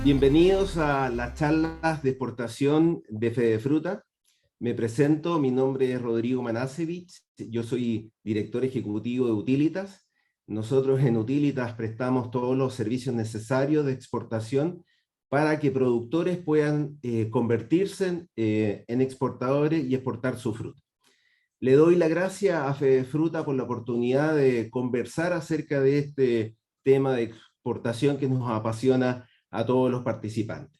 Bienvenidos a las charlas de exportación de Fedefruta. Me presento, mi nombre es Rodrigo Manasevich, yo soy director ejecutivo de Utilitas. Nosotros en Utilitas prestamos todos los servicios necesarios de exportación para que productores puedan convertirse en exportadores y exportar su fruta. Le doy la gracia a Fedefruta por la oportunidad de conversar acerca de este tema de exportación que nos apasiona a todos los participantes.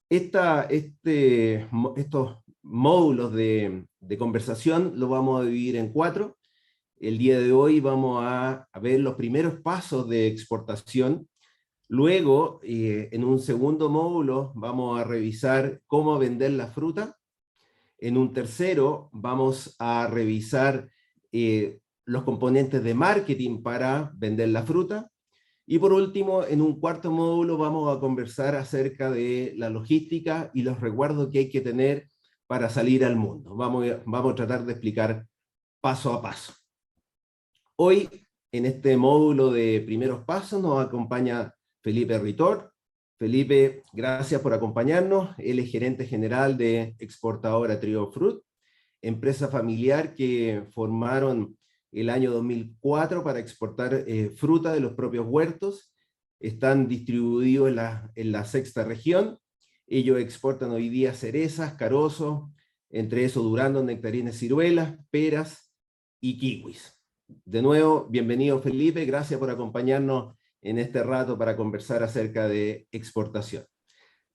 Estos módulos de conversación los vamos a dividir en 4. El día de hoy vamos a ver los primeros pasos de exportación. Luego, en un segundo módulo, vamos a revisar cómo vender la fruta. En un tercero, vamos a revisar los componentes de marketing para vender la fruta. Y por último, en un cuarto módulo vamos a conversar acerca de la logística y los resguardos que hay que tener para salir al mundo. Vamos a tratar de explicar paso a paso. Hoy, en este módulo de primeros pasos, nos acompaña Felipe Ritor. Felipe, gracias por acompañarnos. Él es gerente general de exportadora Trio Fruit, empresa familiar que formaron el año 2004 para exportar fruta de los propios huertos. Están distribuidos en la sexta región. Ellos exportan hoy día cerezas, carozos, entre eso duraznos, nectarines, ciruelas, peras y kiwis. De nuevo, bienvenido Felipe, gracias por acompañarnos en este rato para conversar acerca de exportación.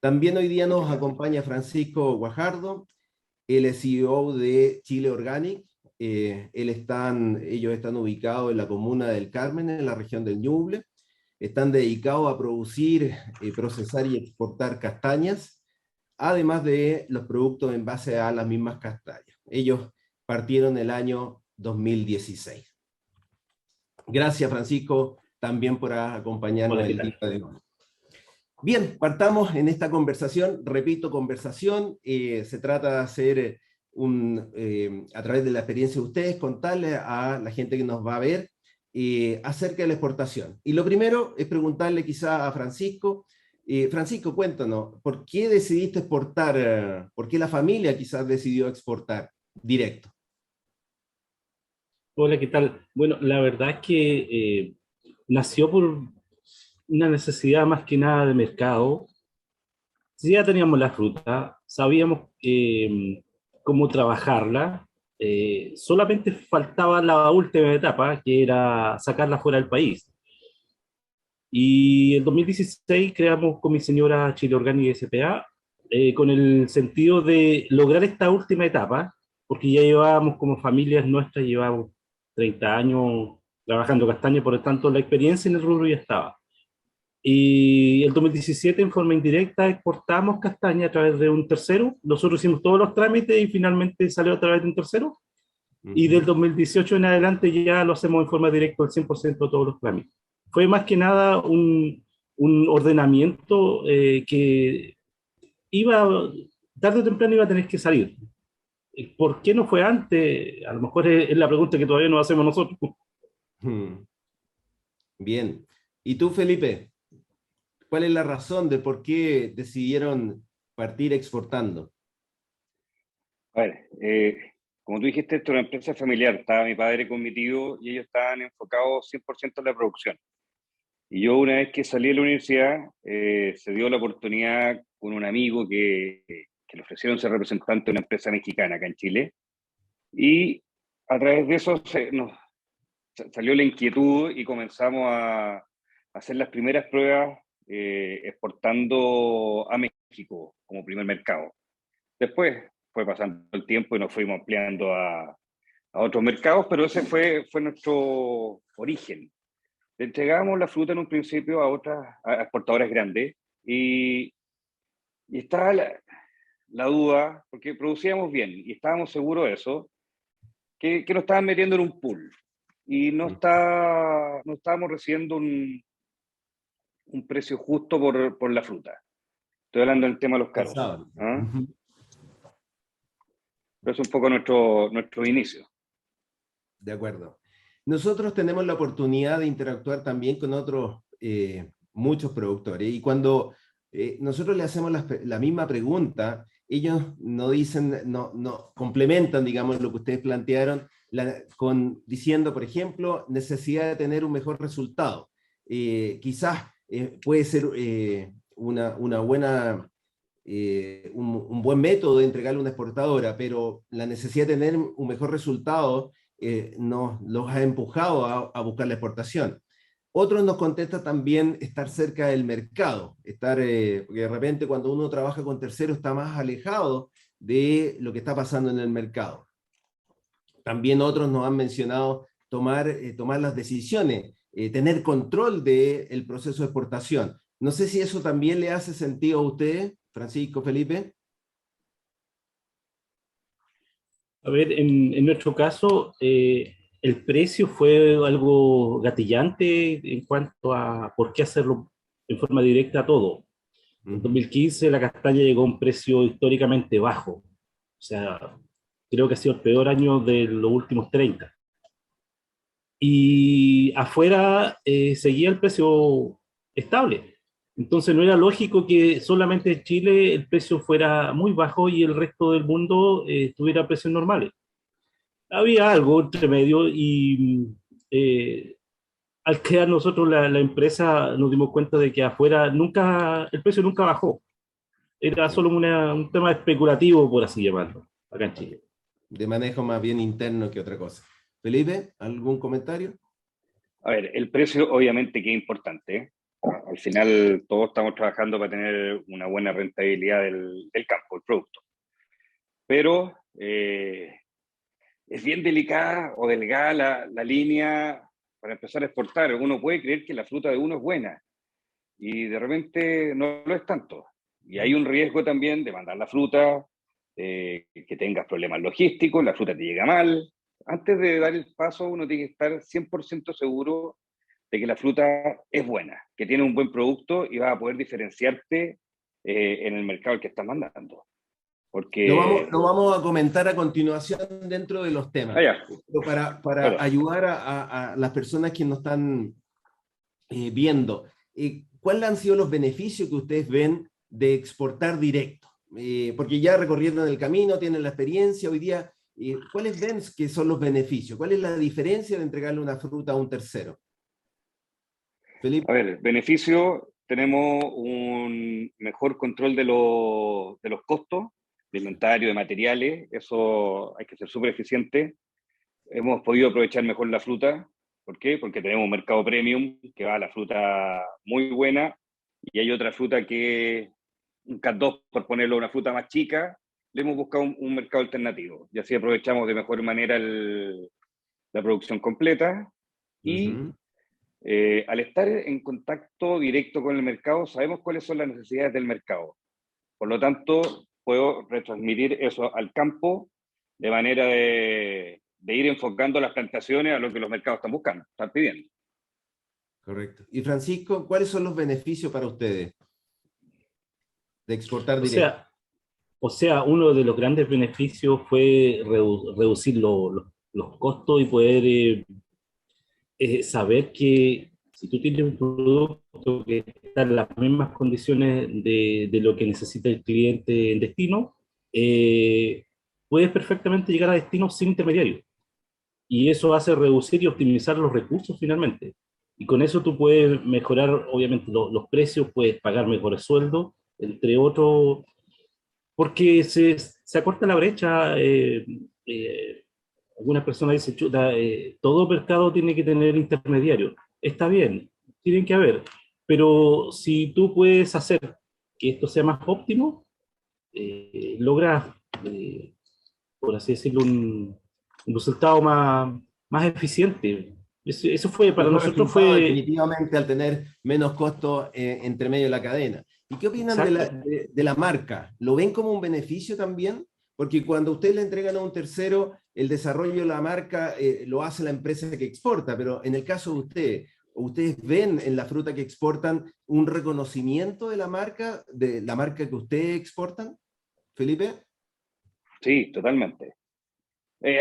También hoy día nos acompaña Francisco Guajardo, él es CEO de Chile Organic. Ellos están ubicados en la comuna del Carmen, en la región del Ñuble. Están dedicados a producir, procesar y exportar castañas, además de los productos en base a las mismas castañas. Ellos partieron el año 2016. Gracias, Francisco, también por acompañarnos el día de hoy. Bien, partamos en esta conversación. Repito, conversación. Se trata de hacer a través de la experiencia de ustedes, contarle a la gente que nos va a ver acerca de la exportación. Y lo primero es preguntarle quizá a Francisco. Francisco, cuéntanos, ¿por qué decidiste exportar? ¿Por qué la familia quizás decidió exportar directo? Hola, ¿qué tal? Bueno, la verdad es que nació por una necesidad más que nada de mercado. Si ya teníamos la fruta, sabíamos cómo trabajarla, solamente faltaba la última etapa, que era sacarla fuera del país. Y en 2016 creamos con mi señora Chile Organic S.p.A. Con el sentido de lograr esta última etapa, porque ya llevábamos como familias nuestras, llevábamos 30 años trabajando castaña, por lo tanto la experiencia en el rubro ya estaba. Y el 2017 en forma indirecta exportamos castaña a través de un tercero, nosotros hicimos todos los trámites y finalmente salió a través de un tercero, y del 2018 en adelante ya lo hacemos en forma directa el 100% de todos los trámites. Fue más que nada un ordenamiento que tarde o temprano iba a tener que salir. ¿Por qué no fue antes? A lo mejor es la pregunta que todavía no hacemos nosotros. Bien. ¿Y tú, Felipe? ¿Cuál es la razón de por qué decidieron partir exportando? A ver, como tú dijiste, esto es una empresa familiar. Estaba mi padre con mi tío y ellos estaban enfocados 100% en la producción. Y yo una vez que salí de la universidad, se dio la oportunidad con un amigo que le ofrecieron ser representante de una empresa mexicana acá en Chile. Y a través de eso nos salió la inquietud y comenzamos a hacer las primeras pruebas exportando a México como primer mercado. Después fue pasando el tiempo y nos fuimos ampliando a otros mercados, pero ese fue nuestro origen. Le entregamos la fruta en un principio a otras exportadoras grandes y estaba la duda, porque producíamos bien y estábamos seguros de eso, que nos estaban metiendo en un pool y no estábamos recibiendo un precio justo por la fruta. Estoy hablando del tema de los caros. ¿Ah? Pero es un poco nuestro inicio. De acuerdo. Nosotros tenemos la oportunidad de interactuar también con otros, muchos productores, y cuando nosotros le hacemos la misma pregunta, ellos no dicen, no complementan, digamos, lo que ustedes plantearon, diciendo, por ejemplo, necesidad de tener un mejor resultado. Quizás puede ser una buena, un buen método de entregarle a una exportadora, pero la necesidad de tener un mejor resultado nos los ha empujado a buscar la exportación. Otros nos contesta también estar cerca del mercado, porque de repente cuando uno trabaja con terceros está más alejado de lo que está pasando en el mercado. También otros nos han mencionado tomar las decisiones, tener control del proceso de exportación. No sé si eso también le hace sentido a ustedes, Francisco, Felipe. A ver, en nuestro caso, el precio fue algo gatillante en cuanto a por qué hacerlo en forma directa a todo. En 2015 la castaña llegó a un precio históricamente bajo. O sea, creo que ha sido el peor año de los últimos 30. Y afuera seguía el precio estable. Entonces no era lógico que solamente en Chile el precio fuera muy bajo y el resto del mundo tuviera precios normales. Había algo entre medio y al crear nosotros la empresa nos dimos cuenta de que afuera el precio nunca bajó. Era solo un tema especulativo, por así llamarlo, acá en Chile. De manejo más bien interno que otra cosa. Felipe, ¿algún comentario? A ver, el precio obviamente que es importante, ¿eh? Al final todos estamos trabajando para tener una buena rentabilidad del campo, el producto. Pero es bien delicada o delgada la línea para empezar a exportar. Uno puede creer que la fruta de uno es buena y de repente no lo es tanto. Y hay un riesgo también de mandar la fruta, que tengas problemas logísticos, la fruta te llega mal. Antes de dar el paso, uno tiene que estar 100% seguro de que la fruta es buena, que tiene un buen producto y vas a poder diferenciarte en el mercado al que estás mandando. Porque... Lo vamos a comentar a continuación dentro de los temas, ya. pero para ayudar a las personas que nos están viendo, ¿cuáles han sido los beneficios que ustedes ven de exportar directo? Porque ya recorrieron el camino, tienen la experiencia hoy día. ¿Cuáles ven que son los beneficios? ¿Cuál es la diferencia de entregarle una fruta a un tercero? Felipe. A ver, beneficio, tenemos un mejor control de los costos de inventario, de materiales, eso hay que ser súper eficiente. Hemos podido aprovechar mejor la fruta. ¿Por qué? Porque tenemos un mercado premium que va a la fruta muy buena y hay otra fruta que, un Cat 2, por ponerlo, una fruta más chica, le hemos buscado un mercado alternativo y así aprovechamos de mejor manera la producción completa y al estar en contacto directo con el mercado sabemos cuáles son las necesidades del mercado. Por lo tanto, puedo retransmitir eso al campo de manera de ir enfocando las plantaciones a lo que los mercados están buscando, están pidiendo. Correcto. Y Francisco, ¿cuáles son los beneficios para ustedes de exportar directo? O sea, uno de los grandes beneficios fue reducir los costos y poder saber que si tú tienes un producto que está en las mismas condiciones de lo que necesita el cliente en destino, puedes perfectamente llegar a destino sin intermediario. Y eso hace reducir y optimizar los recursos finalmente. Y con eso tú puedes mejorar, obviamente, los precios, puedes pagar mejores sueldos, entre otros, porque se acorta la brecha. Algunas personas dicen, chuta, todo mercado tiene que tener intermediarios. Está bien, tienen que haber, pero si tú puedes hacer que esto sea más óptimo, logras, por así decirlo, un resultado más eficiente. Eso fue, para Mejor nosotros resultado fue... definitivamente al tener menos costos entre medio de la cadena. ¿Y qué opinan de Exacto. de la marca? ¿Lo ven como un beneficio también? Porque cuando ustedes le entregan a un tercero, el desarrollo de la marca lo hace la empresa que exporta, pero en el caso de ustedes ven en la fruta que exportan un reconocimiento de la marca que ustedes exportan, Felipe. Sí, totalmente.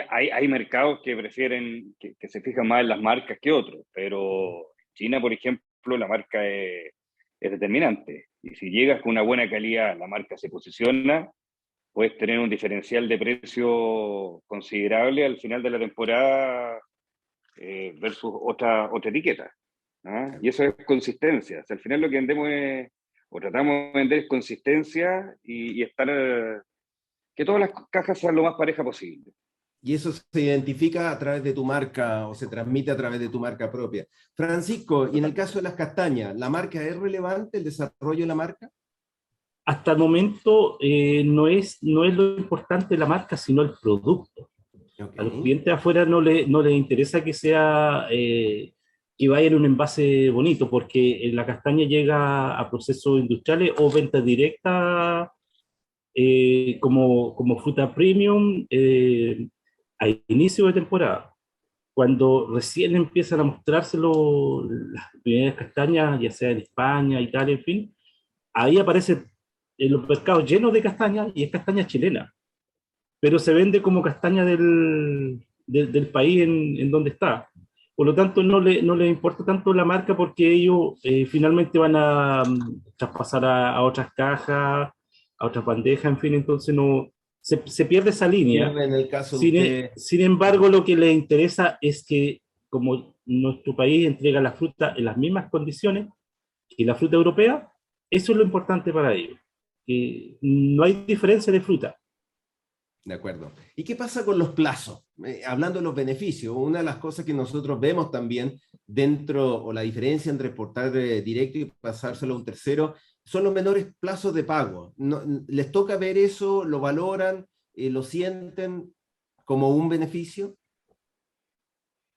Hay mercados que prefieren, que se fijan más en las marcas que otros, pero en China, por ejemplo, la marca es es determinante. Y si llegas con una buena calidad, la marca se posiciona, puedes tener un diferencial de precio considerable al final de la temporada versus otra etiqueta. ¿Ah? Y eso es consistencia. O sea, al final lo que vendemos es, o tratamos de vender es consistencia y estar, que todas las cajas sean lo más pareja posible. Y eso se identifica a través de tu marca o se transmite a través de tu marca propia. Francisco, y en el caso de las castañas, ¿la marca es relevante, el desarrollo de la marca? Hasta el momento no es lo importante la marca, sino el producto. A los Ok. clientes de afuera no les interesa que sea que vaya en un envase bonito, porque la castaña llega a procesos industriales o venta directa como fruta premium a inicio de temporada. Cuando recién empiezan a mostrárselo las primeras castañas, ya sea en España, Italia, en fin, ahí aparece en los mercados llenos de castañas y es castaña chilena, pero se vende como castaña del país en donde está. Por lo tanto, no le importa tanto la marca porque ellos finalmente van a traspasar a otras cajas, a otras bandejas, en fin, entonces se pierde esa línea. Pierde en el caso de Sin, usted. sin embargo, lo que les interesa es que como nuestro país entrega la fruta en las mismas condiciones que la fruta europea, eso es lo importante para ellos. Que no hay diferencia de fruta. De acuerdo. ¿Y qué pasa con los plazos? Hablando de los beneficios, una de las cosas que nosotros vemos también dentro, o la diferencia entre exportar directo y pasárselo a un tercero, son los menores plazos de pago. No, ¿les toca ver eso? ¿Lo valoran? ¿Lo sienten como un beneficio?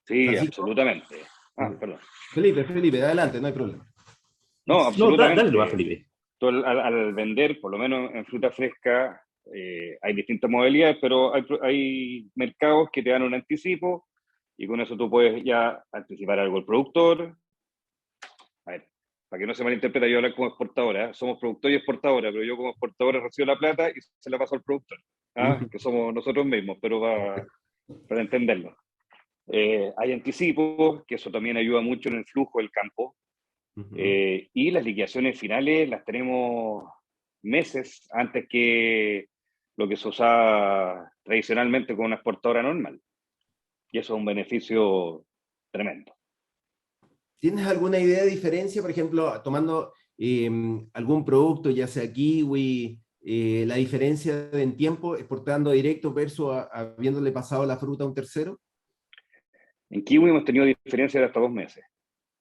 Sí, Francisco. absolutamente. Ah, perdón. Felipe, adelante, no hay problema. No, No, dale lo va, absolutamente. Felipe. Tú al vender, por lo menos en fruta fresca, hay distintas modalidades, pero hay mercados que te dan un anticipo y con eso tú puedes ya anticipar algo al productor. A ver, para que no se malinterprete, yo hablo como exportadora, ¿eh? Somos productor y exportadora, pero yo como exportadora recibo la plata y se la paso al productor, ¿ah? Que somos nosotros mismos, pero para entenderlo. Hay anticipos, que eso también ayuda mucho en el flujo del campo, y las liquidaciones finales las tenemos meses antes que lo que se usaba tradicionalmente con una exportadora normal. Y eso es un beneficio tremendo. ¿Tienes alguna idea de diferencia, por ejemplo, tomando algún producto, ya sea kiwi, la diferencia en tiempo exportando directo versus habiéndole pasado la fruta a un tercero? En kiwi hemos tenido diferencias de hasta 2 meses.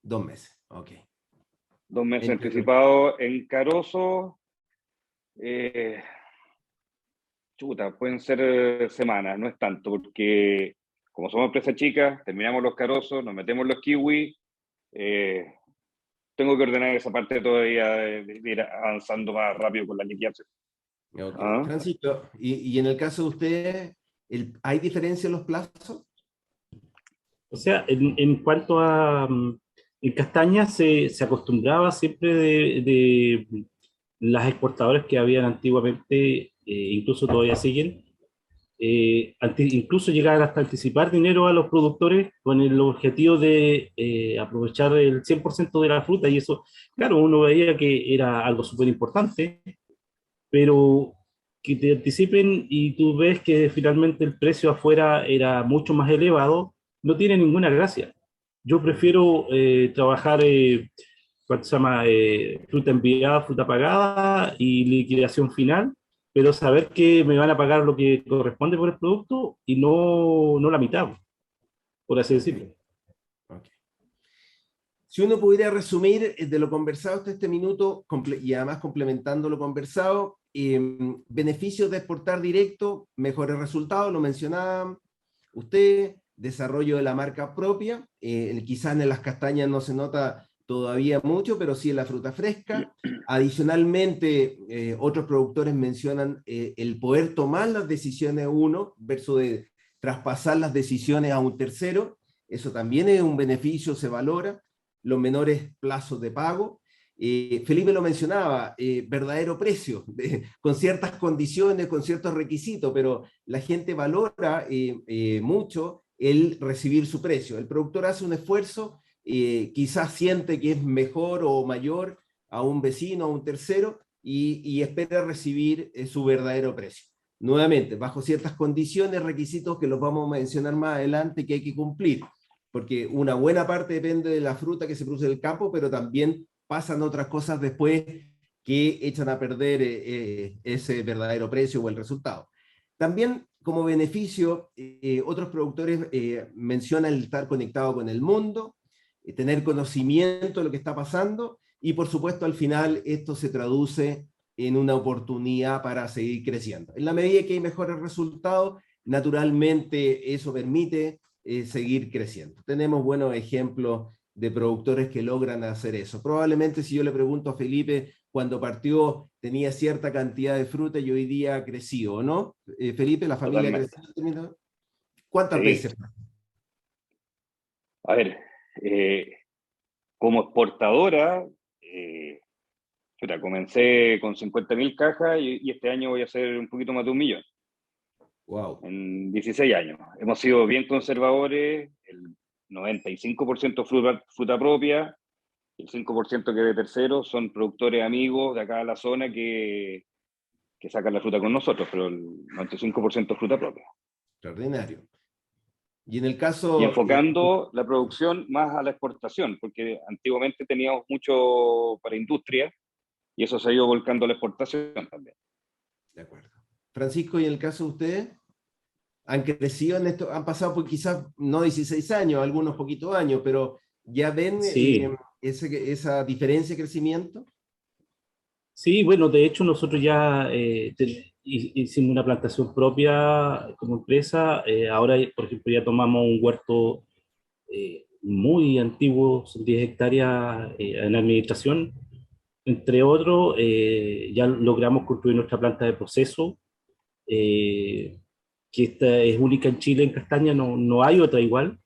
2 meses, ok. 2 meses Entiendo. anticipados. En carozo, eh, chuta, pueden ser semanas, no es tanto, porque como somos empresa chica, terminamos los carozos, nos metemos los kiwi, eh, tengo que ordenar esa parte todavía de ir avanzando más rápido con la liquidación. Ok. ¿Ah? Francisco, y en el caso de ustedes, ¿hay diferencia en los plazos? O sea, en cuanto a en castaña se acostumbraba siempre de las exportadoras que habían antiguamente, incluso todavía siguen, incluso llegar hasta anticipar dinero a los productores con el objetivo de aprovechar el 100% de la fruta y eso, claro, uno veía que era algo súper importante, pero que te anticipen y tú ves que finalmente el precio afuera era mucho más elevado, no tiene ninguna gracia. Yo prefiero trabajar, ¿cuánto se llama? Fruta enviada, fruta pagada y liquidación final, pero saber que me van a pagar lo que corresponde por el producto y no la mitad, por así decirlo. Ok. Si uno pudiera resumir de lo conversado hasta este minuto, y además complementando lo conversado, beneficios de exportar directo, mejores resultados, lo mencionaba usted, desarrollo de la marca propia, quizás en las castañas no se nota todavía mucho, pero sí en la fruta fresca. Adicionalmente, otros productores mencionan el poder tomar las decisiones uno versus de traspasar las decisiones a un tercero. Eso también es un beneficio, se valora. Los menores plazos de pago. Felipe lo mencionaba, verdadero precio, con ciertas condiciones, con ciertos requisitos, pero la gente valora mucho el recibir su precio. El productor hace un esfuerzo, quizás siente que es mejor o mayor a un vecino, a un tercero, y espera recibir su verdadero precio. Nuevamente, bajo ciertas condiciones, requisitos que los vamos a mencionar más adelante que hay que cumplir, porque una buena parte depende de la fruta que se produce en el campo, pero también pasan otras cosas después que echan a perder ese verdadero precio o el resultado. También, como beneficio, otros productores mencionan el estar conectado con el mundo, tener conocimiento de lo que está pasando, y por supuesto al final esto se traduce en una oportunidad para seguir creciendo. En la medida que hay mejores resultados, naturalmente eso permite seguir creciendo. Tenemos buenos ejemplos de productores que logran hacer eso. Probablemente si yo le pregunto a Felipe, cuando partió tenía cierta cantidad de fruta y hoy día ha crecido, ¿no? Felipe, la familia ha Totalmente. crecido. ¿Cuántas Sí. veces? A ver, como exportadora, comencé con 50.000 cajas y este año voy a hacer un poquito más de 1.000.000 Wow. en 16 años. Hemos sido bien conservadores, el 95% fruta propia, el 5% que es de terceros son productores amigos de acá de la zona que sacan la fruta con nosotros, pero el 95% fruta propia. Extraordinario. Y en el Y caso... enfocando la producción más a la exportación, porque antiguamente teníamos mucho para industria y eso se ha ido volcando a la exportación también. de acuerdo. Francisco, ¿y en el caso de ustedes? ¿Han crecido en esto? Han pasado por quizás no 16 años, algunos poquitos años, pero ¿ya ven Sí, esa diferencia de crecimiento? sí, bueno, de hecho nosotros ya hicimos una plantación propia como empresa. Ahora, por ejemplo, ya tomamos un huerto muy antiguo, son 10 hectáreas en administración. Entre otros, ya logramos construir nuestra planta de proceso, eh, que esta es única en Chile, en castaña, no hay otra igual,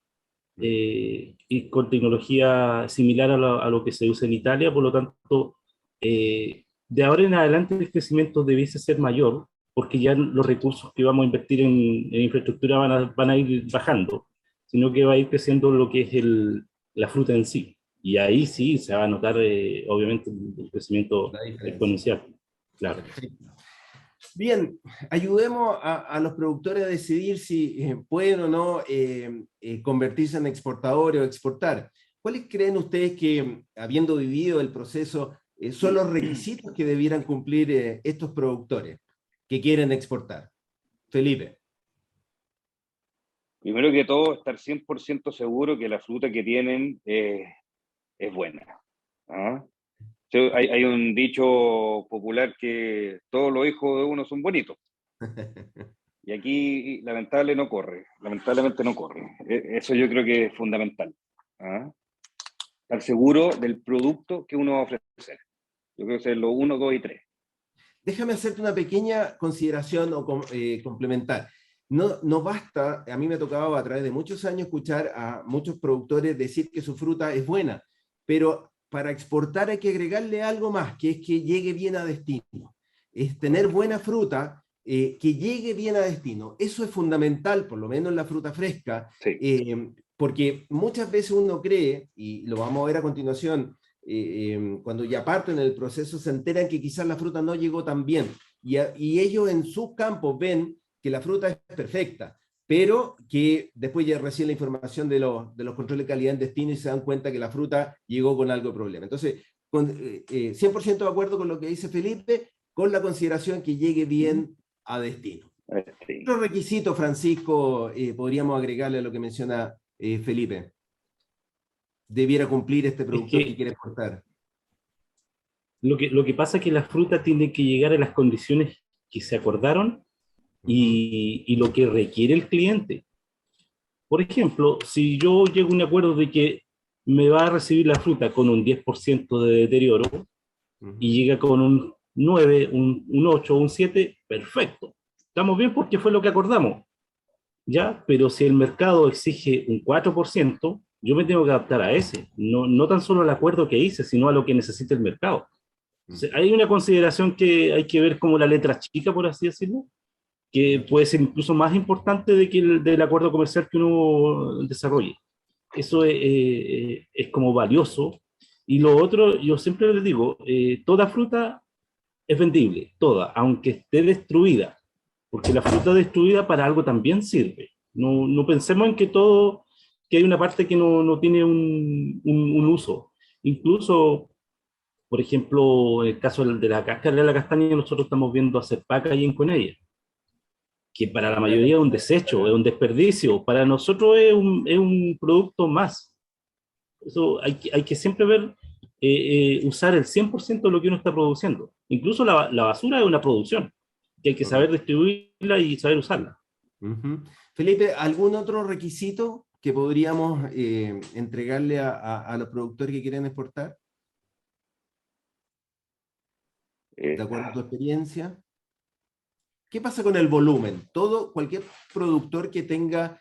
y con tecnología similar a lo que se usa en Italia. Por lo tanto, de ahora en adelante el crecimiento debiese ser mayor, porque ya los recursos que vamos a invertir en infraestructura van a ir bajando, sino que va a ir creciendo lo que es la fruta en sí. Y ahí sí se va a notar, obviamente, el crecimiento La diferencia. exponencial. Claro. Perfecto. Bien, ayudemos a los productores a decidir si pueden o no convertirse en exportadores o exportar. ¿Cuáles creen ustedes que, habiendo vivido el proceso, son los requisitos que debieran cumplir estos productores que quieren exportar? Felipe. Primero que todo, estar 100% seguro que la fruta que tienen es buena. ¿Ah? Hay un dicho popular que todos los hijos de uno son bonitos. Y aquí lamentablemente no corre. Eso yo creo que es fundamental. ¿Ah? Estar seguro del producto que uno va a ofrecer. Yo creo que es lo 1, 2 y 3. Déjame hacerte una pequeña consideración o complementar. No basta, a mí me ha tocado a través de muchos años escuchar a muchos productores decir que su fruta es buena, pero para exportar hay que agregarle algo más, que es que llegue bien a destino. Es tener buena fruta que llegue bien a destino. Eso es fundamental, por lo menos en la fruta fresca, Sí. porque muchas veces uno cree, y lo vamos a ver a continuación, cuando ya parten el proceso, se enteran que quizás la fruta no llegó tan bien. Y ellos en sus campos ven que la fruta es perfecta, pero que después ya reciben la información de los controles de calidad en destino y se dan cuenta que la fruta llegó con algo de problema. Entonces, 100% de acuerdo con lo que dice Felipe, con la consideración que llegue bien a destino. Sí. Otro requisito, Francisco, podríamos agregarle a lo que menciona Felipe, debiera cumplir este Es productor que que quiere exportar. lo que pasa es que la fruta tiene que llegar a las condiciones que se acordaron y lo que requiere el cliente. Por ejemplo, si yo llego a un acuerdo de que me va a recibir la fruta con un 10% de deterioro y llega con un 9, un 8, un 7, perfecto. Estamos bien porque fue lo que acordamos, ¿ya? Pero si el mercado exige un 4%, yo me tengo que adaptar a ese, no tan solo al acuerdo que hice, sino a lo que necesita el mercado. Entonces, hay una consideración que hay que ver como la letra chica, por así decirlo, que puede ser incluso más importante del acuerdo comercial que uno desarrolle. Eso es como valioso Y lo otro, yo siempre les digo, toda fruta es vendible, toda, aunque esté destruida, porque la fruta destruida para algo también sirve. No, no pensemos en que todo, que hay una parte que no, no tiene un uso. Incluso, por ejemplo, en el caso de la cáscara de la castaña, nosotros estamos viendo hacer packaging con ella, que para la mayoría es un desecho, es un desperdicio, para nosotros es un producto más. Eso hay que siempre ver, usar el 100% de lo que uno está produciendo. Incluso la basura es una producción, que hay que saber Correcto. distribuirla y saber usarla. Ujú. Felipe, ¿algún otro requisito que podríamos entregarle a los productores que quieren exportar, de Eh, acuerdo a tu experiencia? ¿Qué pasa con el volumen? Cualquier productor que tenga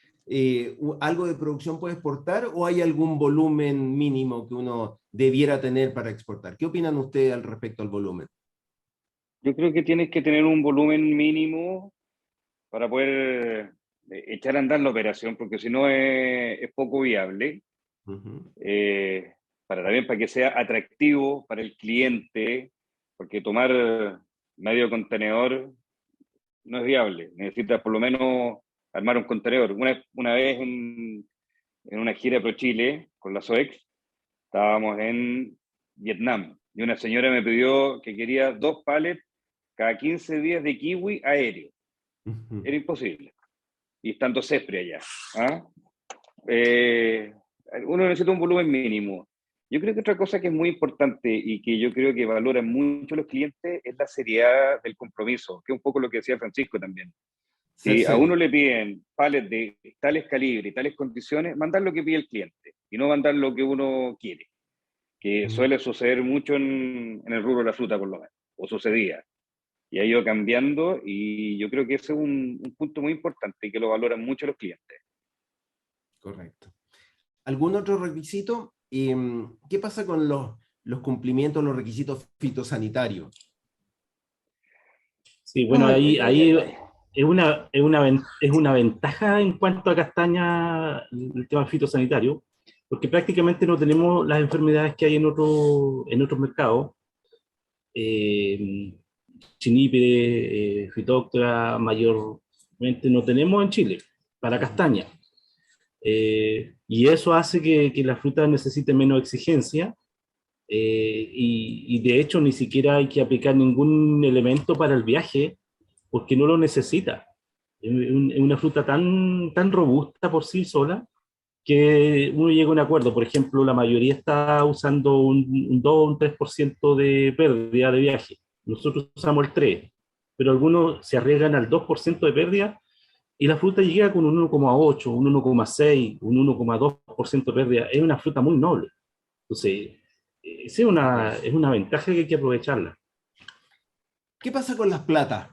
algo de producción puede exportar, o hay algún volumen mínimo que uno debiera tener para exportar? ¿Qué opinan ustedes al respecto al volumen? yo creo que tienes que tener un volumen mínimo para poder echar a andar la operación, porque si no es poco viable. Ujú. eh, también para que sea atractivo para el cliente, porque tomar medio contenedor no es viable. Necesitas por lo menos armar un contenedor. Una vez en una gira pro Chile con la SOEX, estábamos en Vietnam y una señora me pidió que quería 2 palets cada 15 días de kiwi aéreo. Ujú. Era imposible. Y estando Cespre allá. ¿Ah? Eh, Uno necesita un volumen mínimo. Yo creo que otra cosa que es muy importante y que yo creo que valoran mucho los clientes es la seriedad del compromiso, que es un poco lo que decía Francisco también. Ser Si a serio. uno le piden pallets de tales calibres y tales condiciones, mandar lo que pide el cliente y no mandar lo que uno quiere, que Ujú. suele suceder mucho en el rubro de la fruta, por lo menos, o sucedía. Y ha ido cambiando y yo creo que ese es un punto muy importante y que lo valoran mucho los clientes. Correcto. ¿Algún otro requisito? ¿Qué pasa con los cumplimientos, los requisitos fitosanitarios? Sí, bueno, Ay, ahí, ay, ay, ay, ahí ay. es una ventaja en cuanto a castaña, el tema fitosanitario, porque prácticamente no tenemos las enfermedades que hay en otros mercados. Eh, Chinípede, Fitóctora, mayormente no tenemos en Chile, para Ujú. castaña. Y eso hace que la fruta necesite menos exigencia, y de hecho ni siquiera hay que aplicar ningún elemento para el viaje porque no lo necesita. Es una fruta tan robusta por sí sola que uno llega a un acuerdo. Por ejemplo, la mayoría está usando un 2 o un 3% de pérdida de viaje. Nosotros usamos el 3%, pero algunos se arriesgan al 2% de pérdida y la fruta llega con un 1,8, un 1,6, un 1,2% de pérdida. Es una fruta muy noble. Entonces, esa es una ventaja que hay que aprovecharla. ¿Qué pasa con las platas?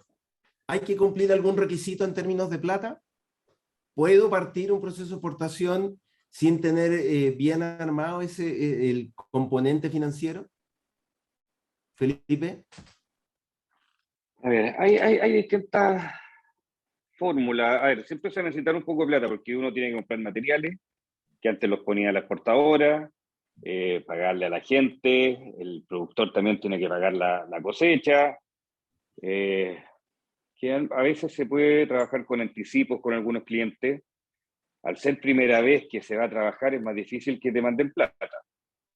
¿Hay que cumplir algún requisito en términos de plata? ¿Puedo partir un proceso de exportación sin tener bien armado el componente financiero? Felipe. A ver, hay distintas fórmulas. A ver, siempre se va a necesitar un poco de plata porque uno tiene que comprar materiales que antes los ponía la exportadora, pagarle a la gente, el productor también tiene que pagar la cosecha, eh, que a veces se puede trabajar con anticipos con algunos clientes. Al ser primera vez que se va a trabajar es más difícil que te manden plata.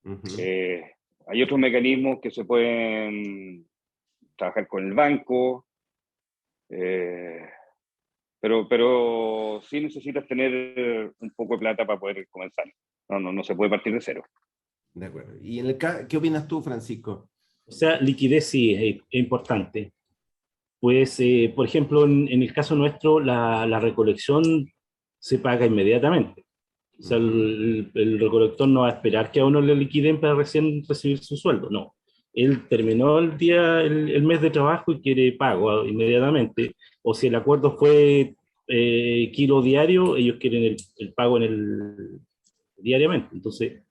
Ujú. Eh, Hay otros mecanismos que se pueden trabajar con el banco, eh, pero sí necesitas tener un poco de plata para poder comenzar. No se puede partir de cero. De acuerdo. ¿Y qué opinas tú, Francisco? O sea, liquidez sí es importante. Pues, por ejemplo, en el caso nuestro, la recolección se paga inmediatamente. O sea, Ujú. el recolector no va a esperar que a uno le liquiden para recién recibir su sueldo, no. Él terminó el mes de trabajo y quiere pago inmediatamente. O si el acuerdo fue kilo diario, ellos quieren el pago diariamente. Entonces,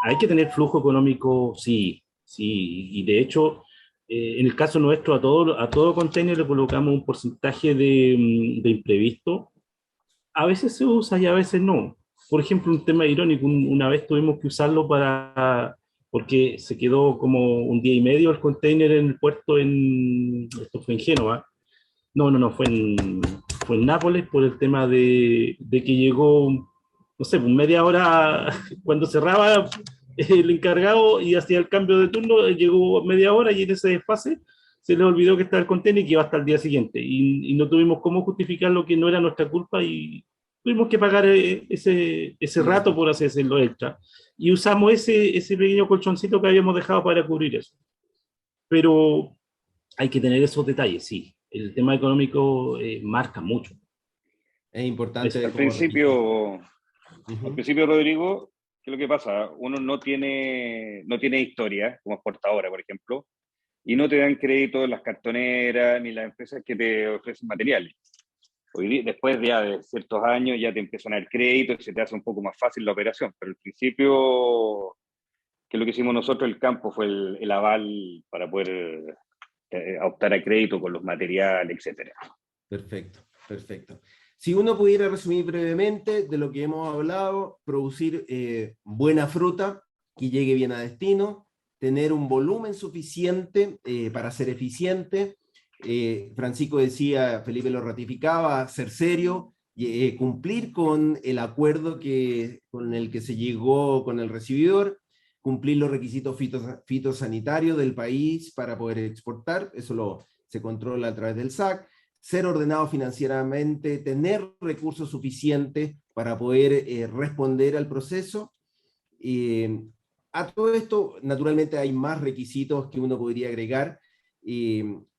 hay que tener flujo económico, sí, sí. Y de hecho, en el caso nuestro, a todo container le colocamos un porcentaje de imprevisto. A veces se usa y a veces no. Por ejemplo, un tema irónico, una vez tuvimos que usarlo porque se quedó como un día y medio el container en el puerto esto fue en Génova. No, fue en Nápoles por el tema de que llegó, no sé, pues media hora cuando cerraba el encargado y hacía el cambio de turno, llegó media hora y en ese desfase se le olvidó que estaba el container y que iba hasta el día siguiente. Y no tuvimos cómo justificar lo que no era nuestra culpa y tuvimos que pagar ese rato, por así decirlo, extra. Y usamos ese pequeño colchoncito que habíamos dejado para cubrir eso. Pero hay que tener esos detalles, sí. El tema económico marca mucho. Es Es- importante Al como registrar. principio, al Ujú. principio, Rodrigo, ¿qué es lo que pasa? Uno no tiene historia como exportadora, por ejemplo, y no te dan crédito las cartoneras ni las empresas que te ofrecen materiales. Después ya de ciertos años ya te empiezan a dar crédito y se te hace un poco más fácil la operación, pero al principio, que es lo que hicimos nosotros, el campo fue el aval para poder optar a crédito con los materiales, etcétera. Perfecto, perfecto. Si uno pudiera resumir brevemente de lo que hemos hablado, producir buena fruta que llegue bien a destino, tener un volumen suficiente para ser eficiente. Francisco decía, Felipe lo ratificaba, ser serio, cumplir con el acuerdo con el que se llegó con el recibidor, cumplir los requisitos fitosanitarios del país para poder exportar, se controla a través del SAC, ser ordenado financieramente, tener recursos suficientes para poder responder al proceso. Eh, a todo esto, naturalmente, hay más requisitos que uno podría agregar.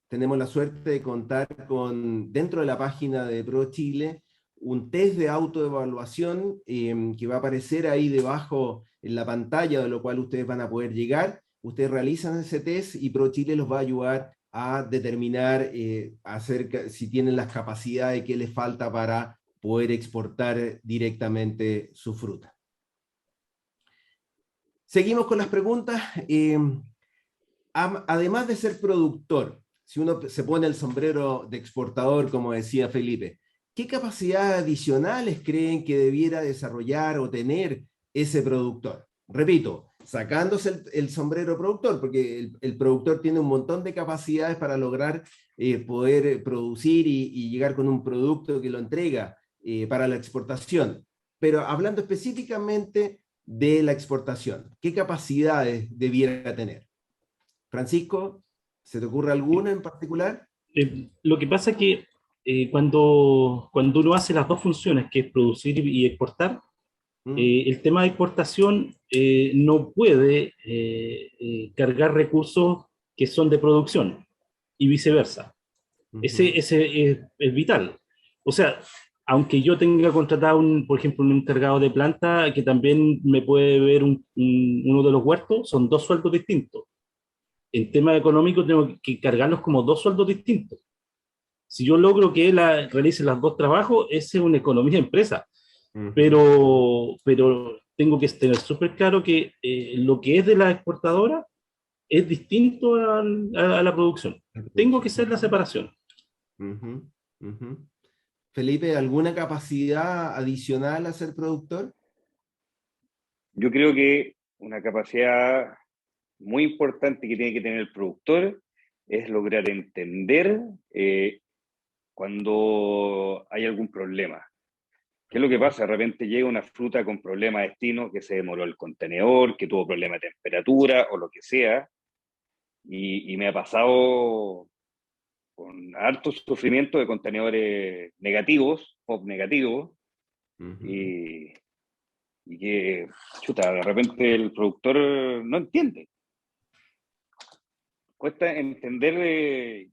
Tenemos la suerte de contar con, dentro de la página de ProChile, un test de autoevaluación que va a aparecer ahí debajo en la pantalla, de lo cual ustedes van a poder llegar. Ustedes realizan ese test y ProChile los va a ayudar a determinar si tienen las capacidades que les falta para poder exportar directamente su fruta. Seguimos con las preguntas. Además de ser productor, si uno se pone el sombrero de exportador, como decía Felipe, ¿qué capacidades adicionales creen que debiera desarrollar o tener ese productor? Repito, sacándose el sombrero productor, porque el productor tiene un montón de capacidades para lograr poder producir y llegar con un producto que lo entrega para la exportación. Pero hablando específicamente de la exportación, ¿qué capacidades debiera tener? Francisco, ¿se te ocurre alguna en particular? Lo que pasa es que cuando uno hace las dos funciones, que es producir y exportar, ¿Mm? el tema de exportación no puede cargar recursos que son de producción y viceversa. Ujú. Ese es vital. O sea, aunque yo tenga contratado, por ejemplo, un encargado de planta que también me puede ver uno de los huertos, son dos sueldos distintos. En tema económico tengo que cargarlos como dos sueldos distintos. Si yo logro que él realice los dos trabajos, esa es una economía de empresa. Ujú. Pero tengo que tener súper claro que lo que es de la exportadora es distinto a la producción. La Tengo que producción. hacer la separación. Ujú, ujú. Felipe, ¿alguna capacidad adicional a ser productor? Yo creo que una capacidad muy importante que tiene que tener el productor es lograr entender cuando hay algún problema. ¿Qué es lo que Ujú. pasa? De repente llega una fruta con problema de destino, que se demoró el contenedor, que tuvo problema de temperatura o lo que sea, y me ha pasado con harto sufrimiento de contenedores negativos, POP negativos, Ujú. y, y que, chuta, de repente el productor no entiende. Cuesta entender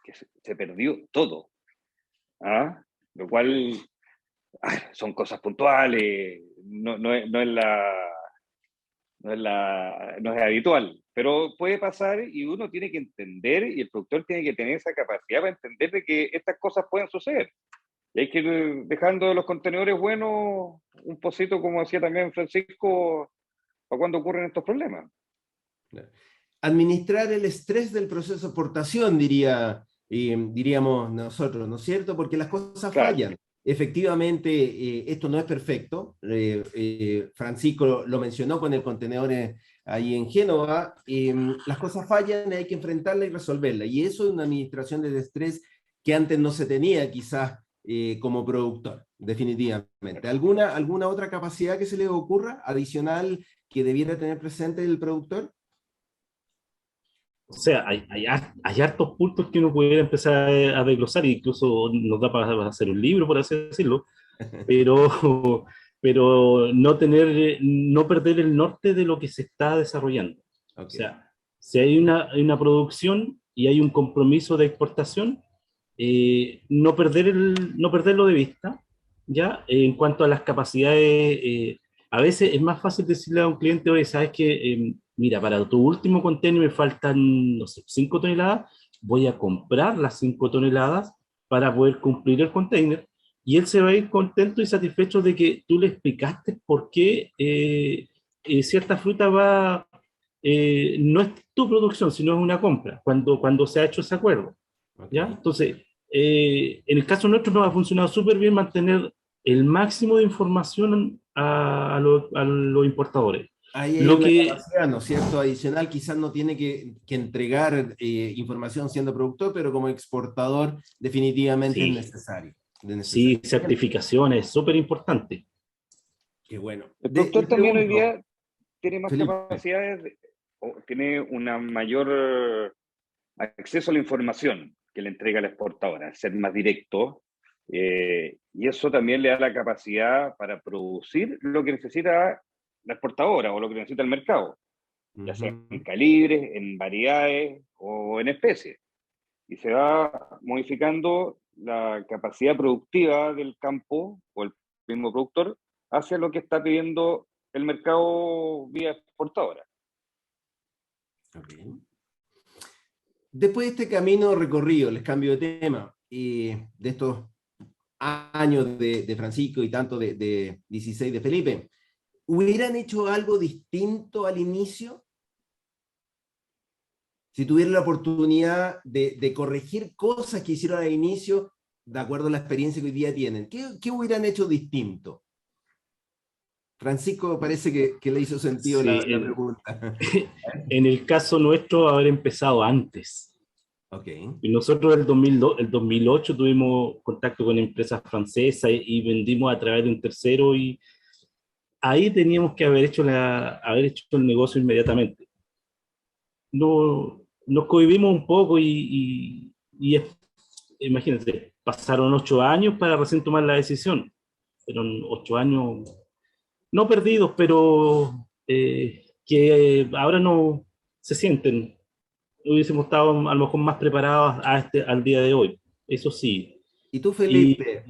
que se perdió todo, ¿ah? Lo cual son cosas puntuales, no es habitual, pero puede pasar y uno tiene que entender y el productor tiene que tener esa capacidad para entender de que estas cosas pueden suceder. Y hay que ir dejando los contenedores buenos un pocito, como decía también Francisco, para cuando ocurren estos problemas. Claro. Administrar el estrés del proceso de exportación, diríamos nosotros, ¿no es cierto? Porque las cosas Claro, fallan. Efectivamente, esto no es perfecto. Francisco lo mencionó con el contenedor ahí en Génova, las cosas fallan y hay que enfrentarlas y resolverlas. Y eso es una administración del estrés que antes no se tenía quizás como productor, definitivamente. ¿Alguna otra capacidad que se le ocurra adicional que debiera tener presente el productor? O sea, hay hartos puntos que uno pudiera empezar a desglosar, e incluso nos da para hacer un libro, por así decirlo, pero, pero no perder el norte de lo que se está desarrollando. O Ok. sea, si hay una producción y hay un compromiso de exportación, no perderlo de vista, ¿ya? En cuanto a las capacidades, a veces es más fácil decirle a un cliente, oye, ¿sabes qué? Mira, para tu último contenedor me faltan, no sé, 5 toneladas, voy a comprar las 5 toneladas para poder cumplir el container, y él se va a ir contento y satisfecho de que tú le explicaste por qué cierta fruta no es tu producción, sino es una compra, cuando se ha hecho ese acuerdo. Ok. ¿Ya? Entonces, en el caso nuestro nos ha funcionado súper bien mantener el máximo de información a los importadores. Ahí hay Lo una que, capacidad, ¿no es cierto? Adicional, quizás no tiene que entregar información siendo productor, pero como exportador definitivamente es sí, necesario. sí, certificación es súper importante. Qué bueno. El Le productor también hoy pregunto, día tiene más Felipe. capacidades, o tiene una mayor acceso a la información que le entrega la exportadora, ser más directo, y eso también le da la capacidad para producir lo que necesita la exportadora o lo que necesita el mercado, ya sea en Ujú. calibres, en variedades o en especies. Y se va modificando la capacidad productiva del campo o el mismo productor hacia lo que está pidiendo el mercado vía exportadora. Ok. Después de este camino recorrido, les cambio de tema, de estos años de Francisco y tanto de 16 de Felipe, ¿hubieran hecho algo distinto al inicio? Si tuvieran la oportunidad de corregir cosas que hicieron al inicio, de acuerdo a la experiencia que hoy día tienen, ¿qué hubieran hecho distinto? Francisco parece que le hizo sentido Sí, la pregunta. en el caso nuestro, haber empezado antes. Ok. Y nosotros el 2008 tuvimos contacto con empresas francesas y vendimos a través de un tercero, y ahí teníamos que haber hecho el negocio inmediatamente. No, nos cohibimos un poco imagínate, pasaron 8 años para recién tomar la decisión. Fueron 8 años, no perdidos, pero que ahora no se sienten. Hubiésemos estado a lo mejor más preparados al día de hoy. Eso sí. ¿Y tú, Y Felipe?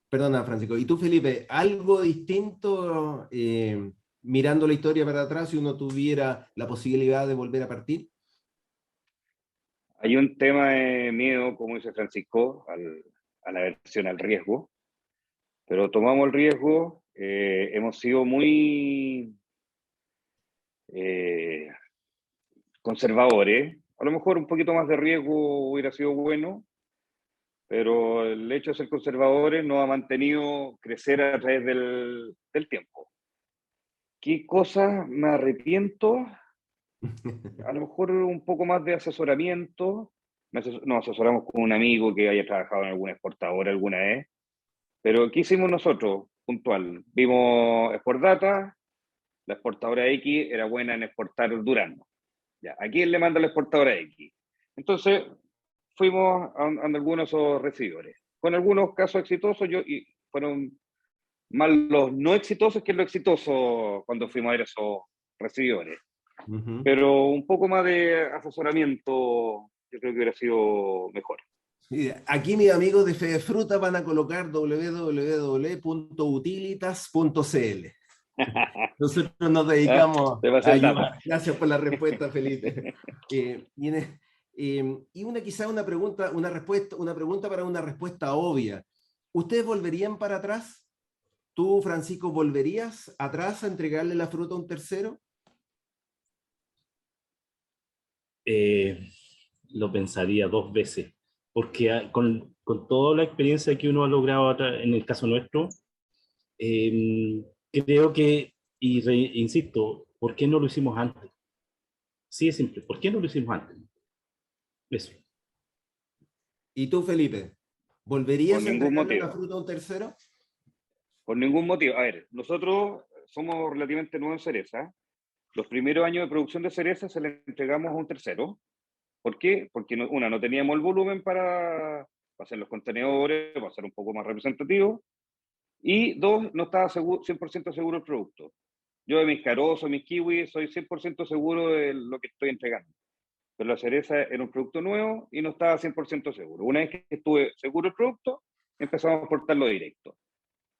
Perdona, Francisco. ¿Y tú, Felipe? ¿Algo distinto mirando la historia para atrás si uno tuviera la posibilidad de volver a partir? Hay un tema de miedo, como dice Francisco, a la aversión al riesgo, pero tomamos el riesgo, hemos sido muy eh, conservadores. A lo mejor un poquito más de riesgo hubiera sido bueno, pero el hecho de ser conservadores nos ha mantenido crecer a través del tiempo. ¿Qué cosas me arrepiento? A lo mejor un poco más de asesoramiento. Nos asesoramos con un amigo que haya trabajado en alguna exportadora alguna vez. Pero ¿qué hicimos nosotros? Puntual. Vimos Exportdata, la exportadora X era buena en exportar durazno. Ya, ¿a quién le manda la exportadora X? Entonces, fuimos a algunos de esos recibidores. Con algunos casos exitosos, y fueron más los no exitosos que los exitosos cuando fuimos a ver esos recibidores. Ujú. Pero un poco más de asesoramiento, yo creo que hubiera sido mejor. Mira, aquí mis amigos de Fede Fruta van a colocar www.utilitas.cl. Nosotros nos ¿Ah? dedicamos Te a pasé el dato. ayudar. Gracias por la respuesta, Felipe. Y quizá una pregunta para una respuesta obvia. ¿Ustedes volverían para atrás? ¿Tú, Francisco, volverías atrás a entregarle la fruta a un tercero? eh, lo pensaría 2 veces, porque con toda la experiencia que uno ha logrado en el caso nuestro, creo que, insisto, ¿por qué no lo hicimos antes? Sí es simple. ¿Por qué no lo hicimos antes? Eso. ¿Y tú, Felipe? Por ¿Volverías a ningún entregarle la motivo. fruta a un tercero? Por ningún motivo. A ver, nosotros somos relativamente nuevos en cereza. Los primeros años de producción de cereza se le entregamos a un tercero. ¿Por qué? Porque no teníamos el volumen para hacer los contenedores, para ser un poco más representativo. Y dos, no estaba seguro, 100% seguro el producto. Yo de mis carozos, mis kiwis, soy 100% seguro de lo que estoy entregando. Pero la cereza era un producto nuevo y no estaba 100% seguro. Una vez que estuve seguro del producto, empezamos a exportarlo directo.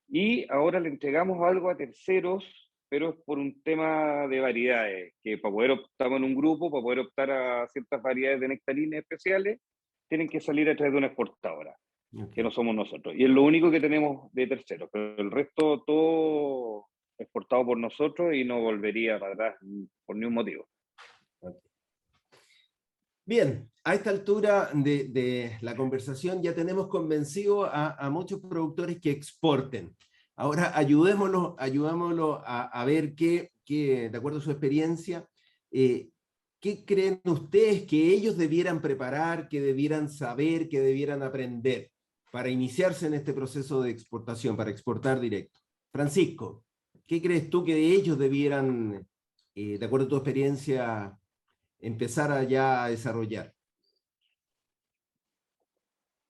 Y ahora le entregamos algo a terceros, pero es por un tema de variedades, que para poder optar en un grupo, para poder optar a ciertas variedades de nectarines especiales, tienen que salir a través de una exportadora, que no Okay. somos nosotros. Y es lo único que tenemos de terceros, pero el resto todo exportado por nosotros y no volvería para atrás por ningún motivo. Bien, a esta altura de la conversación ya tenemos convencido a muchos productores que exporten. Ahora ayudémoslo a ver de acuerdo a su experiencia, qué creen ustedes que ellos debieran preparar, que debieran saber, que debieran aprender para iniciarse en este proceso de exportación, para exportar directo. Francisco, ¿qué crees tú que ellos debieran, de acuerdo a tu experiencia, empezar a ya desarrollar?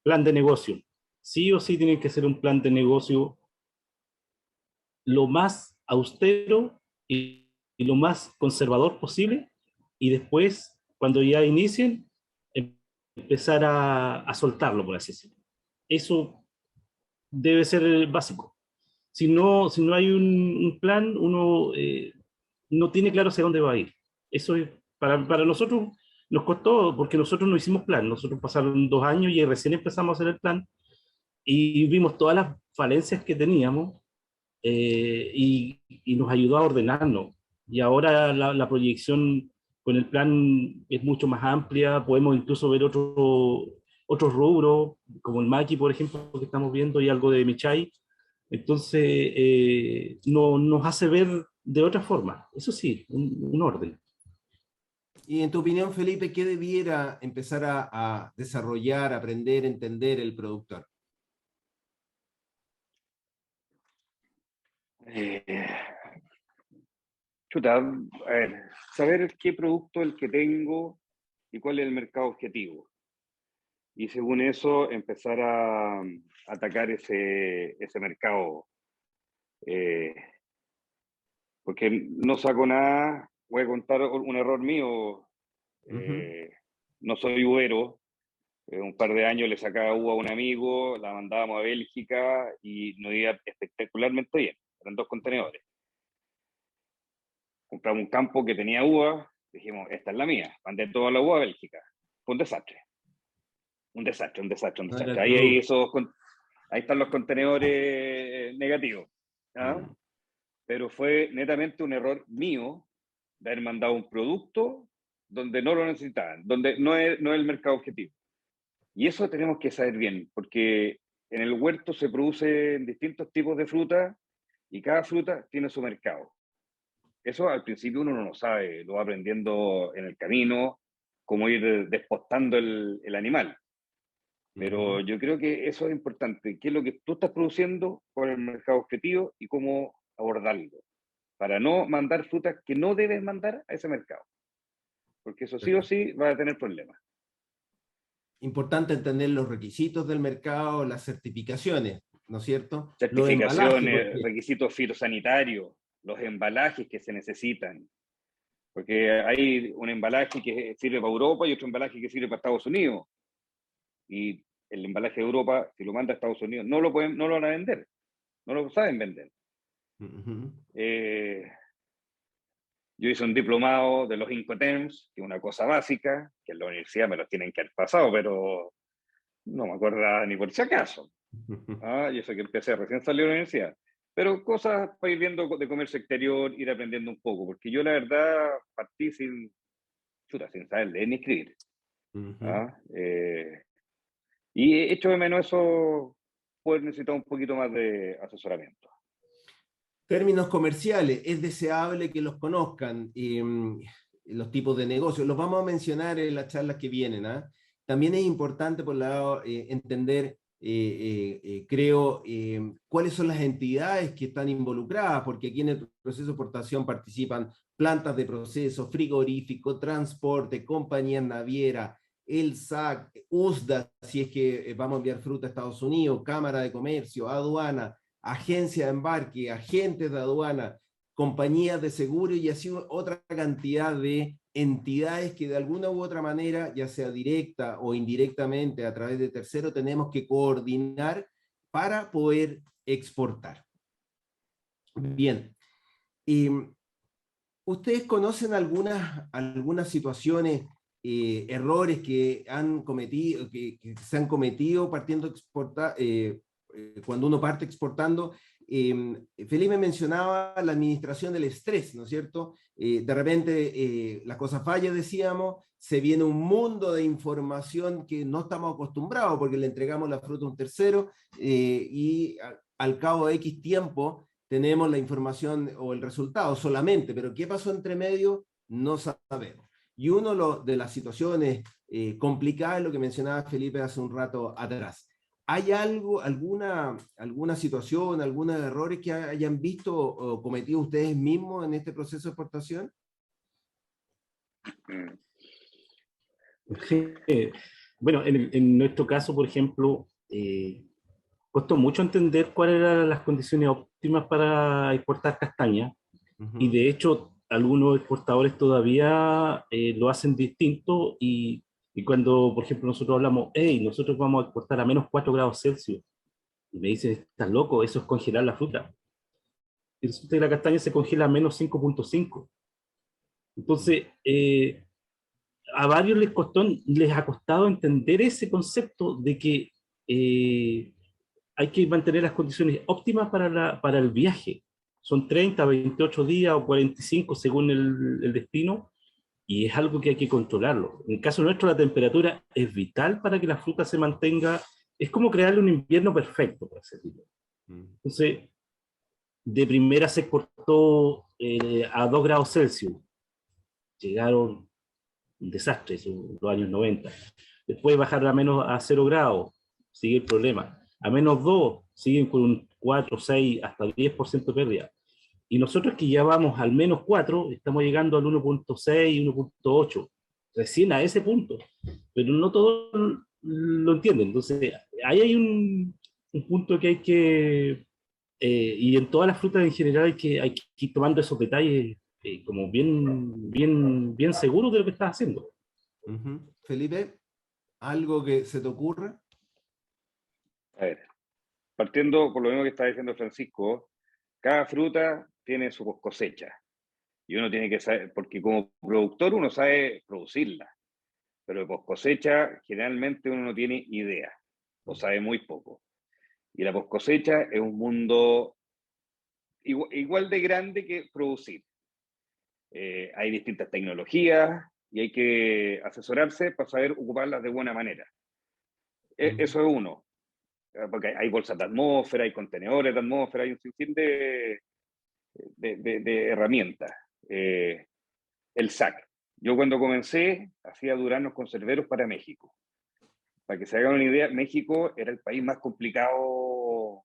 Plan de negocio. Sí o sí tiene que ser un plan de negocio lo más austero y lo más conservador posible, y después, cuando ya inicien, empezar a soltarlo, por así decirlo. Eso debe ser el básico. Si no hay un plan, uno no tiene claro hacia dónde va a ir. Eso es, para nosotros nos costó, porque nosotros no hicimos plan. Nosotros pasaron 2 años y recién empezamos a hacer el plan y vimos todas las falencias que teníamos, y nos ayudó a ordenarnos. Y ahora la proyección con el plan es mucho más amplia, podemos incluso ver otros rubros, como el maqui, por ejemplo, que estamos viendo, y algo de Michai. Entonces, nos hace ver de otra forma, eso sí, un orden. Y en tu opinión, Felipe, ¿qué debiera empezar a desarrollar, aprender, entender el productor? Eh, Chuta, a ver, saber qué producto es el que tengo y cuál es el mercado objetivo. Y según eso, empezar a atacar ese mercado. Eh, Porque no saco nada, voy a contar un error mío. Ujú. Eh, no soy uvero. Un par de años le sacaba uva a un amigo, la mandábamos a Bélgica y nos iba espectacularmente bien. Eran 2 contenedores. Compramos un campo que tenía uva, dijimos, esta es la mía. Mandé toda la uva a Bélgica. Fue un desastre. Un desastre, un desastre, un No era el desastre. producto. Ahí están los contenedores negativos. ¿Ah? Mm. Pero fue netamente un error mío de haber mandado un producto donde no lo necesitaban, donde no es el mercado objetivo. Y eso tenemos que saber bien, porque en el huerto se producen distintos tipos de fruta y cada fruta tiene su mercado. Eso al principio uno no lo sabe, lo va aprendiendo en el camino, cómo ir despostando el animal. Pero Ujú. yo creo que eso es importante, qué es lo que tú estás produciendo, cuál es el mercado objetivo y cómo abordarlo, para no mandar frutas que no debes mandar a ese mercado, porque eso sí o Perfecto. sí va a tener problemas. Importante entender los requisitos del mercado, las certificaciones, ¿no es cierto? Los embalajes, Certificaciones, porque requisitos fitosanitarios, los embalajes que se necesitan, porque hay un embalaje que sirve para Europa y otro embalaje que sirve para Estados Unidos, y el embalaje de Europa, si lo manda a Estados Unidos, no lo van a vender, no lo saben vender. ujú. Eh, yo hice un diplomado de los Incoterms, que es una cosa básica, que en la universidad me los tienen que haber pasado, pero no me acuerdo ni por si acaso. Y eso que empecé recién salí de la universidad. Pero cosas para ir viendo de comercio exterior, ir aprendiendo un poco, porque yo la verdad partí sin saber leer ni escribir. Ujú. ¿Ah? Y he hecho de menos eso, poder necesitar un poquito más de asesoramiento. Términos comerciales, es deseable que los conozcan. los tipos de negocios. Los vamos a mencionar en las charlas que vienen, ¿ah? También es importante, por un lado, entender, creo, cuáles son las entidades que están involucradas, porque aquí en el proceso de exportación participan plantas de proceso, frigorífico, transporte, compañías navieras, el SAC, USDA, si es que vamos a enviar fruta a Estados Unidos, Cámara de Comercio, aduana, agencia de embarque, agentes de aduana, compañías de seguro y así otra cantidad de entidades que de alguna u otra manera, ya sea directa o indirectamente a través de terceros, tenemos que coordinar para poder exportar. Bien, ¿ustedes conocen algunas situaciones, errores que han cometido, que se han cometido partiendo exportar, cuando uno parte exportando? Felipe mencionaba la administración del estrés, ¿no es cierto? De repente las cosas fallan, decíamos, se viene un mundo de información que no estamos acostumbrados porque le entregamos la fruta a un tercero y al cabo de X tiempo tenemos la información o el resultado solamente, pero ¿qué pasó entre medio? No sabemos. Y uno de las situaciones complicadas es lo que mencionaba Felipe hace un rato atrás. ¿Hay alguna situación, algunos errores que hayan visto o cometido ustedes mismos en este proceso de exportación? Sí. Bueno, en nuestro caso, por ejemplo, costó mucho entender cuáles eran las condiciones óptimas para exportar castaña, y de hecho algunos exportadores todavía lo hacen distinto, y cuando, por ejemplo, nosotros hablamos, hey, nosotros vamos a exportar a menos 4 grados Celsius, y me dicen, estás loco, eso es congelar la fruta. Y resulta que la castaña se congela a menos 5.5. Entonces, a varios les ha costado entender ese concepto de que hay que mantener las condiciones óptimas para el viaje. Son 30, 28 días o 45 según el destino, y es algo que hay que controlarlo. En el caso nuestro, la temperatura es vital para que la fruta se mantenga, es como crearle un invierno perfecto, por así decirlo. Entonces, de primera se exportó a 2 grados Celsius. Llegaron un desastre, los años 90. Después bajar a 0 grados, sigue el problema. A menos 2, siguen con un 4, 6, hasta 10% de pérdida. Y nosotros que ya vamos al menos 4, estamos llegando al 1.6, 1.8, recién a ese punto. Pero no todos lo entienden. Entonces, ahí hay un punto que hay que, y en todas las frutas en general hay que ir tomando esos detalles como bien seguros de lo que estás haciendo. Felipe, ¿algo que se te ocurra? A ver, partiendo por lo mismo que está diciendo Francisco, cada fruta tiene su cosecha. Y uno tiene que saber, porque como productor uno sabe producirla, pero de post cosecha generalmente uno no tiene idea, o sabe muy poco. Y la post cosecha es un mundo igual de grande que producir. Hay distintas tecnologías y hay que asesorarse para saber ocuparlas de buena manera. Eso es uno, porque hay bolsas de atmósfera, hay contenedores de atmósfera, hay un sinfín de herramientas. El SAC. Yo cuando comencé hacía duranos conserveros para México. Para que se hagan una idea, México era el país más complicado,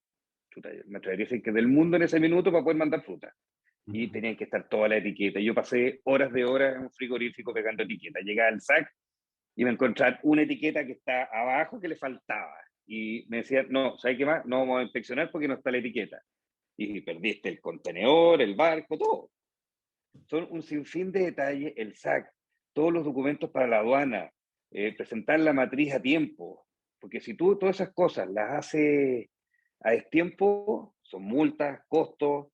me atrevería a decir que del mundo en ese minuto para poder mandar fruta. Y tenían que estar toda la etiqueta. Yo pasé horas de horas en un frigorífico pegando etiquetas. Llegaba al SAC y me encontraba una etiqueta que está abajo que le faltaba. Y me decían, no, ¿sabes qué más? No vamos a inspeccionar porque no está la etiqueta. Y perdiste el contenedor, el barco, todo. Son un sinfín de detalles, el SAC, todos los documentos para la aduana, presentar la matriz a tiempo, porque si tú todas esas cosas las haces a destiempo, son multas, costos,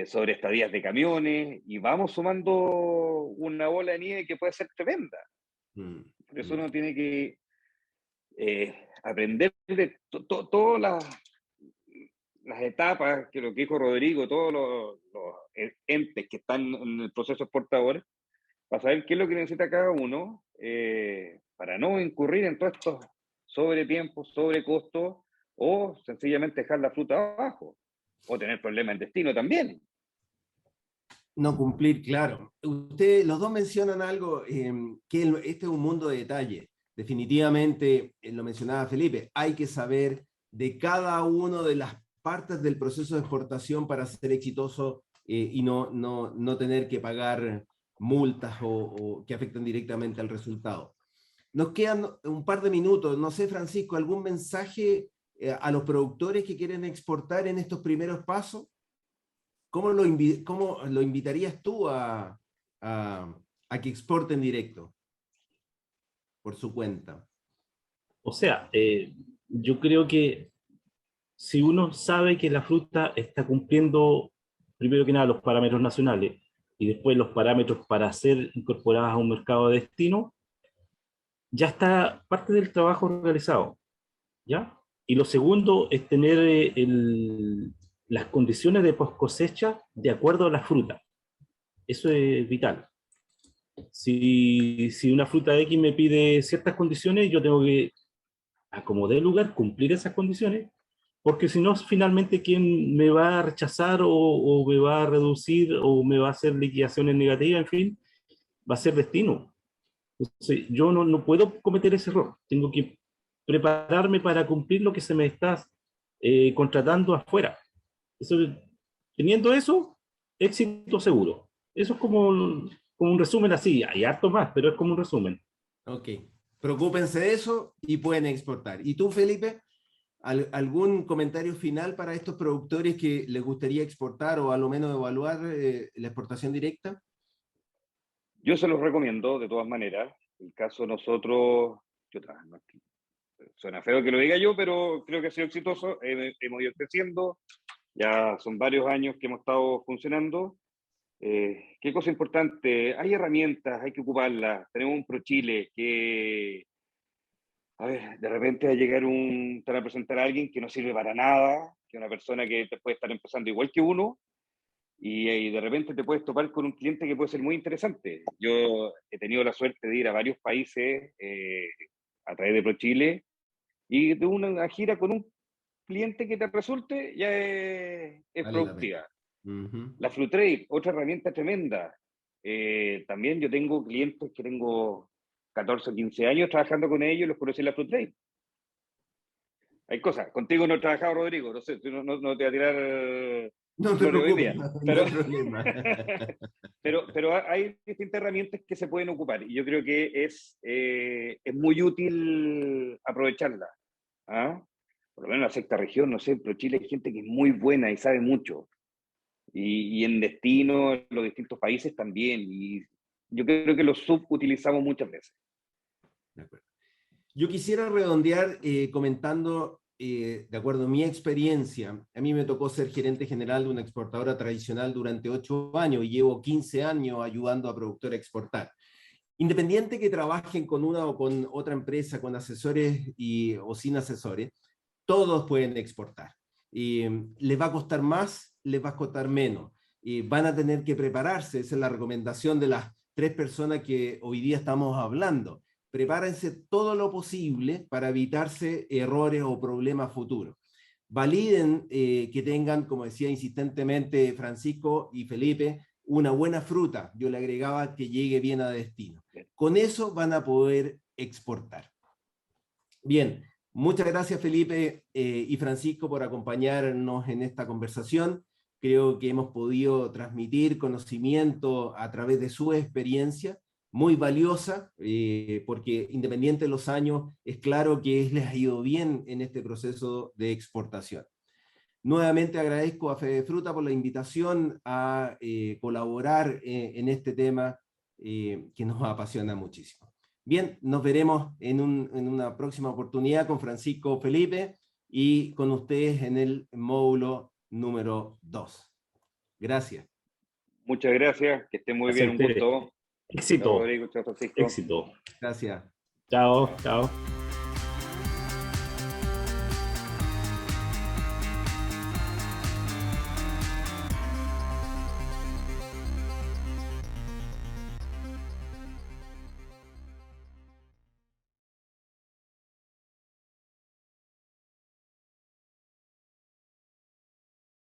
sobre estadías de camiones, y vamos sumando una bola de nieve que puede ser tremenda. Por eso uno tiene que aprender de todas las etapas, que lo que dijo Rodrigo, todos los entes que están en el proceso exportador, para saber qué es lo que necesita cada uno, para no incurrir en todos estos sobretiempos, sobrecostos, o sencillamente dejar la fruta abajo, o tener problemas en destino también. No cumplir, claro. Ustedes, los dos mencionan algo, que este es un mundo de detalle. Definitivamente, lo mencionaba Felipe, hay que saber de cada una de las partes del proceso de exportación para ser exitoso, y no tener que pagar multas o que afecten directamente al resultado. Nos quedan un par de minutos. No sé, Francisco, ¿algún mensaje a los productores que quieren exportar en estos primeros pasos? ¿Cómo lo invitarías tú a que exporten directo por su cuenta? O sea, yo creo que si uno sabe que la fruta está cumpliendo, primero que nada, los parámetros nacionales y después los parámetros para ser incorporadas a un mercado de destino, ya está parte del trabajo realizado, ¿ya? Y lo segundo es tener las condiciones de post cosecha de acuerdo a la fruta. Eso es vital. Si una fruta X me pide ciertas condiciones, yo tengo que, a como dé lugar, cumplir esas condiciones, porque si no, finalmente, ¿quién me va a rechazar o me va a reducir o me va a hacer liquidaciones negativas? En fin, va a ser destino. Entonces, yo no puedo cometer ese error. Tengo que prepararme para cumplir lo que se me está contratando afuera. Eso, teniendo eso, éxito seguro. Eso es como un resumen así. Hay harto más, pero es como un resumen. Ok, preocúpense de eso y pueden exportar. ¿Y tú, Felipe? ¿Algún comentario final para estos productores que les gustaría exportar o a lo menos evaluar la exportación directa? Yo se los recomiendo de todas maneras. El caso de nosotros, yo trabajo aquí. Suena feo que lo diga yo, pero creo que ha sido exitoso. Hemos ido creciendo. Ya son varios años que hemos estado funcionando. ¿Qué cosa importante? Hay herramientas, hay que ocuparlas. Tenemos un ProChile que, a ver, de repente va a llegar te va a presentar a alguien que no sirve para nada, que es una persona que te puede estar empezando igual que uno, y de repente te puedes topar con un cliente que puede ser muy interesante. Yo he tenido la suerte de ir a varios países a través de ProChile, y de una gira con un cliente que te resulte ya es Vale la pena. productiva. Ujú. La FluTrade, otra herramienta tremenda. También yo tengo clientes que tengo 14 o 15 años trabajando con ellos, los conocí en la FluTrade. Hay cosas. Contigo no he trabajado, Rodrigo. No sé, no te voy a tirar No te flores hoy preocupes, día. no Pero, hay problema. pero hay distintas herramientas que se pueden ocupar. Y yo creo que es muy útil aprovecharla. ¿Ah? Por lo menos en la sexta región, no sé, pero Chile hay gente que es muy buena y sabe mucho. Y en destino, en los distintos países también. Y yo creo que los subutilizamos muchas veces. De acuerdo. Yo quisiera redondear comentando, de acuerdo a mi experiencia, a mí me tocó ser gerente general de una exportadora tradicional durante 8 años y llevo 15 años ayudando a productores a exportar. Independiente que trabajen con una o con otra empresa, con asesores o sin asesores, todos pueden exportar. Les va a costar más, les va a costar menos. Van a tener que prepararse, esa es la recomendación de las 3 personas que hoy día estamos hablando. Prepárense todo lo posible para evitarse errores o problemas futuros. Validen que tengan, como decía insistentemente Francisco y Felipe, una buena fruta. Yo le agregaba que llegue bien a destino. Con eso van a poder exportar. Bien, muchas gracias Felipe y Francisco por acompañarnos en esta conversación. Creo que hemos podido transmitir conocimiento a través de su experiencia, muy valiosa, porque independiente de los años, es claro que les ha ido bien en este proceso de exportación. Nuevamente agradezco a Fede Fruta por la invitación a colaborar en este tema que nos apasiona muchísimo. Bien, nos veremos en una próxima oportunidad con Francisco Felipe y con ustedes en el módulo número 2. Gracias. Muchas gracias, que estén muy Gracias bien, a un ustedes. gusto. Chao, Éxito, Rodrigo, chao, Francisco. éxito. Gracias. Chao, chao.